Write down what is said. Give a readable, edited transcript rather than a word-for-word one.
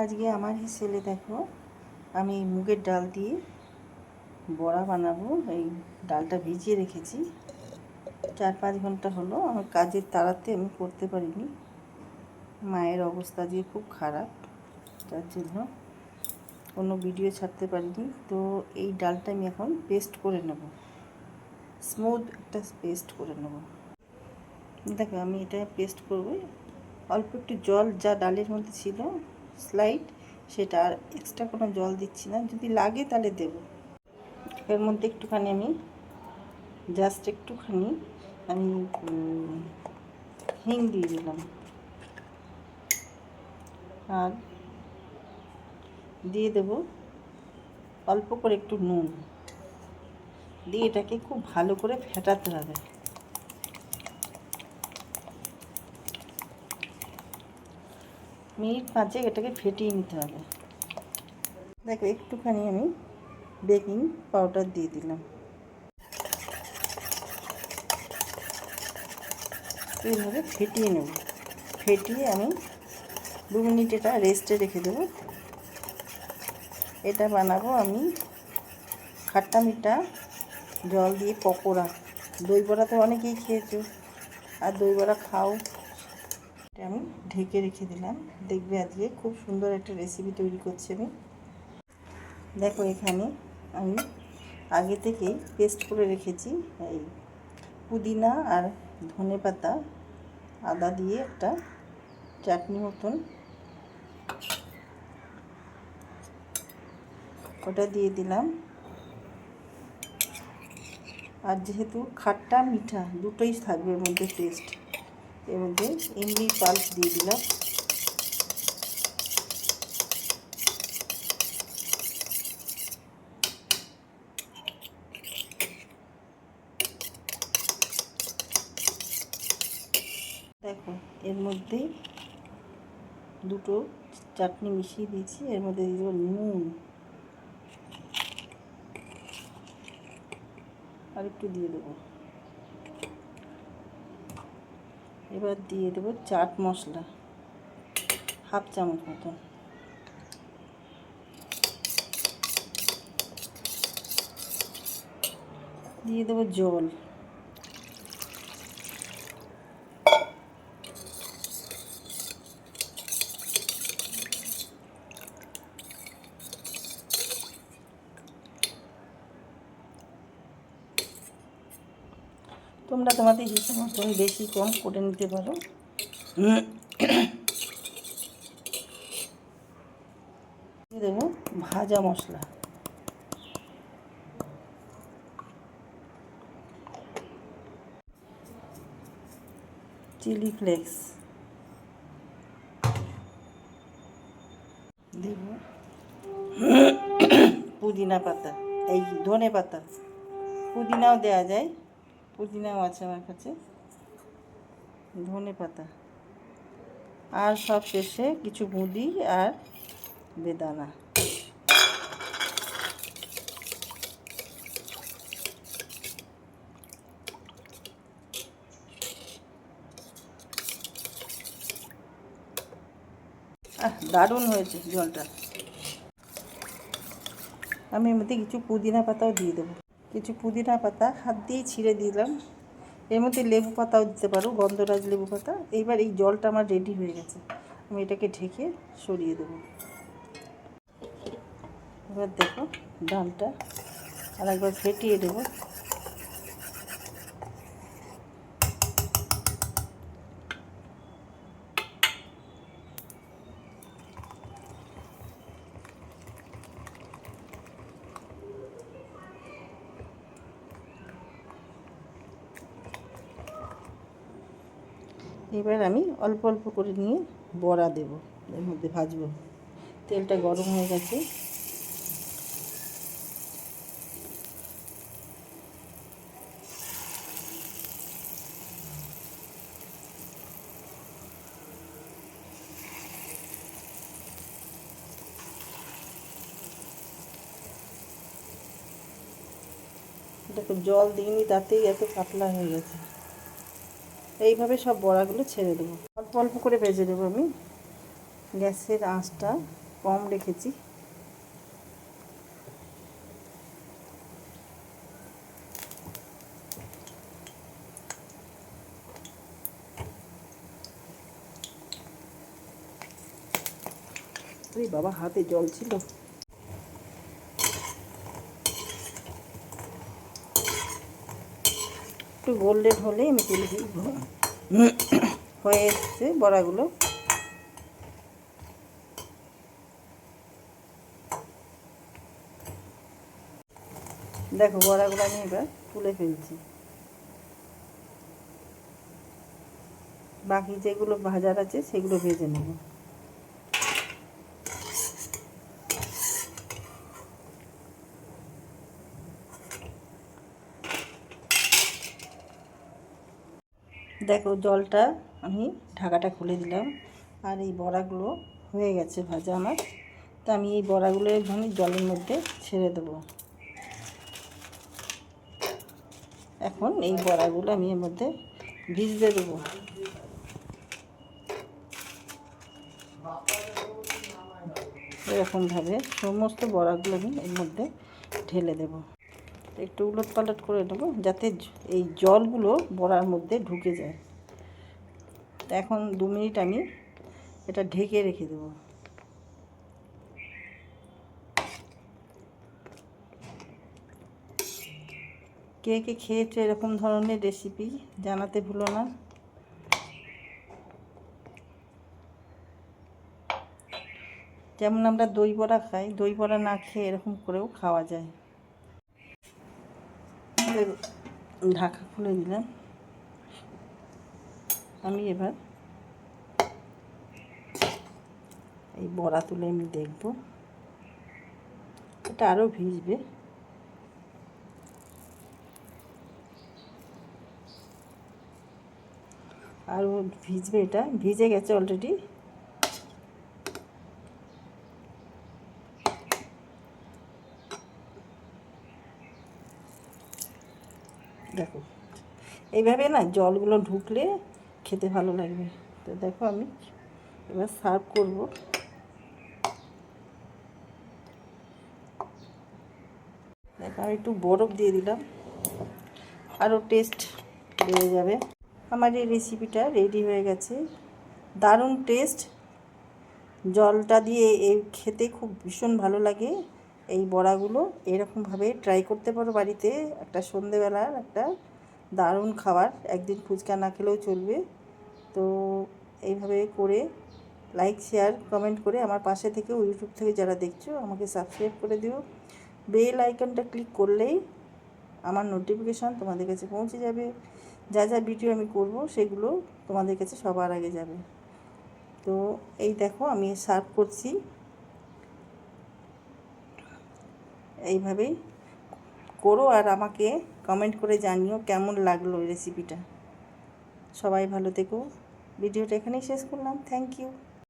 আজকে আমার হিসেবে দেখো আমি মুগের ডাল দিয়ে বড়া বানাবো। এই ডালটা ভিজিয়ে রেখেছি 4-5 ঘন্টা হলো। আমার কাজের তাড়াতে আমি করতে পারিনি, মায়ের অবস্থা দিয়ে খুব খারাপ, তার জন্য কোনো ভিডিও ছাড়তে পারিনি। তো এই ডালটা আমি এখন পেস্ট করে নেব, স্মুথ একটা পেস্ট করে নেব। দেখো আমি এটা পেস্ট করব, অল্প একটু জল যা ডালের মধ্যে ছিল স্লাইড, সেটা আর এক্সট্রা কোনো জল দিচ্ছি না, যদি লাগে তাহলে দেব। এর মধ্যে একটুখানি আমি জাস্ট একটুখানি আমি হিং দিয়ে দিলাম, আর দিয়ে দেব অল্প করে একটু নুন দিয়ে এটাকে খুব ভালো করে ফেটাতে হবে। মিনিট 5 এটাকে ফেটিয়ে নিতে হবে। দেখো একটুখানি আমি বেকিং পাউডার দিয়ে দিলাম, এইভাবে ফেটিয়ে নেব। ফেটিয়ে আমি 2 মিনিট এটা রেস্টে রেখে দেবো। এটা বানাবো আমি খাট্টা মিঠা জল দিয়ে পকোড়া। দই বড়া তো অনেকেই খেয়েছো, আর দই বড়া খাও। এটা আমি ঢেকে রেখে দিলাম, দেখবে আজকে খুব সুন্দর একটা রেসিপি তৈরি করছি আমি। দেখো এখানে আমি আগে থেকেই পেস্ট করে রেখেছি এই পুদিনা আর ধনেপাতা আদা দিয়ে একটা চাটনি মতন, ওটা দিয়ে দিলাম। আর যেহেতু খাট্টা মিঠা দুটোই থাকবে এর মধ্যে টেস্ট, এর মধ্যে ইমলি পাল্প দিয়ে দিলাম। দেখো এর মধ্যে দুটো চাটনি মিশিয়ে দিয়েছি, এর মধ্যে দিয়ে দেবো নুন, আর একটু দিয়ে দেবো। এবার দিয়ে দেবো চাট মশলা হাফ চামচ মতন, দিয়ে দেবো জল। তোমরা তোমাদের হিসেব মতন বেশি কম করে নিতে পারো। দিয়ে দেবো ভাজা মশলা, চিলি ফ্লেক্স দেব, পুদিনা পাতা, এই ধনে পাতা, পুদিনাও দেওয়া যায়, পুদিনাও আছে আমার কাছে, ধনে পাতা, আর সব শেষে কিছু বুঁদি আর বেদানা। দারুণ হয়েছে জলটা। আমি এর মধ্যে কিছু পুদিনা পাতাও দিয়ে দেবো, কিছু পুদিনা পাতা হাত দিয়ে ছিঁড়ে দিলাম। এর মধ্যে লেবু পাতাও দিতে পারো, গন্ধরাজ লেবু পাতা। এইবার এই জলটা আমার রেডি হয়ে গেছে, আমি এটাকে ঢেকে সরিয়ে দেবো। এবার দেখো ডালটা আর একবার ফেটিয়ে দেবো। এবার আমি অল্প অল্প করে নিয়ে বড়া দেব, এর মধ্যে ভাজবো। তেলটা গরম হয়ে গেছে, দেখো জল দিইনি, তাতেই এত পাতলা হয়ে গেছে। এইভাবে সব বড়াগুলো ছেড়ে দেবো, অল্প অল্প করে ভেজে দেবো আমি। গ্যাসের আঁচটা কম রেখেছি। আরে বাবা, হাতে জল ছিল। একটু গোল্ডেন হলেই আমি তুলে দিব। হয়ে এসছে বড়াগুলো। দেখো বড়াগুলো আমি এবার তুলে ফেলছি। বাকি যেগুলো ভাজার আছে সেগুলো ভেজে নেব। দেখো জলটা আমি ঢাকাটা খুলে দিলাম, আর এই বড়াগুলো হয়ে গেছে ভাজা আমার। তো আমি এই বড়াগুলো এখানে জলের মধ্যে ছেড়ে দেবো। এখন এই বড়াগুলো আমি এর মধ্যে ভিজতে দেবো। এরকমভাবে সমস্ত বড়াগুলো আমি এর মধ্যে ঢেলে দেব। একটু উলট পালট করে নেবো যাতে এই জলগুলো বড়ার মধ্যে ঢুকে যায়। এখন 2 মিনিট আমি এটা ঢেকে রেখে দেবো। কে কে খেয়েছো এরকম ধরনের রেসিপি জানাতে ভুলো না। যেমন আমরা দই বড়া খাই, দই বড়া না খেয়ে এরকম করেও খাওয়া যায়। ঢাকা খুলে দিলাম। আমি এবার এই বড়া তুলে আমি দেখব। এটা আরও ভিজবে। আরও ভিজবে, এটা ভিজে গেছে অলরেডি। দেখো এইভাবে না জলগুলো ঢুকলে খেতে ভালো লাগবে। তো দেখো আমি এবার সার্ভ করব। দেখো আমি একটু বরফ দিয়ে দিলাম, আরও টেস্ট বেড়ে যাবে। আমার এই রেসিপিটা রেডি হয়ে গেছে। দারুণ টেস্ট। জলটা দিয়ে এই খেতে খুব ভীষণ ভালো লাগে। এই বড়াগুলো এরকমভাবে ট্রাই করতে পারো বাড়িতে। একটা সন্ধেবেলার একটা দারুণ খাবার, একদিন ফুচকা না খেলেও চলবে। তো এইভাবে করে লাইক শেয়ার কমেন্ট করে আমার পাশে থেকে ইউটিউব থেকে যারা দেখছো আমাকে সাবস্ক্রাইব করে দিও। বেল আইকনটা ক্লিক করলেই আমার নোটিফিকেশান তোমাদের কাছে পৌঁছে যাবে। যা যা ভিডিও আমি করব সেগুলো তোমাদের কাছে সবার আগে যাবে। তো এই দেখো আমি সার্ভ করছি। এইভাবেই করো আর আমাকে কমেন্ট করে জানিও কেমন লাগলো রেসিপিটা। সবাই ভালো থেকো। ভিডিওটা এখানেই শেষ করলাম। Thank you.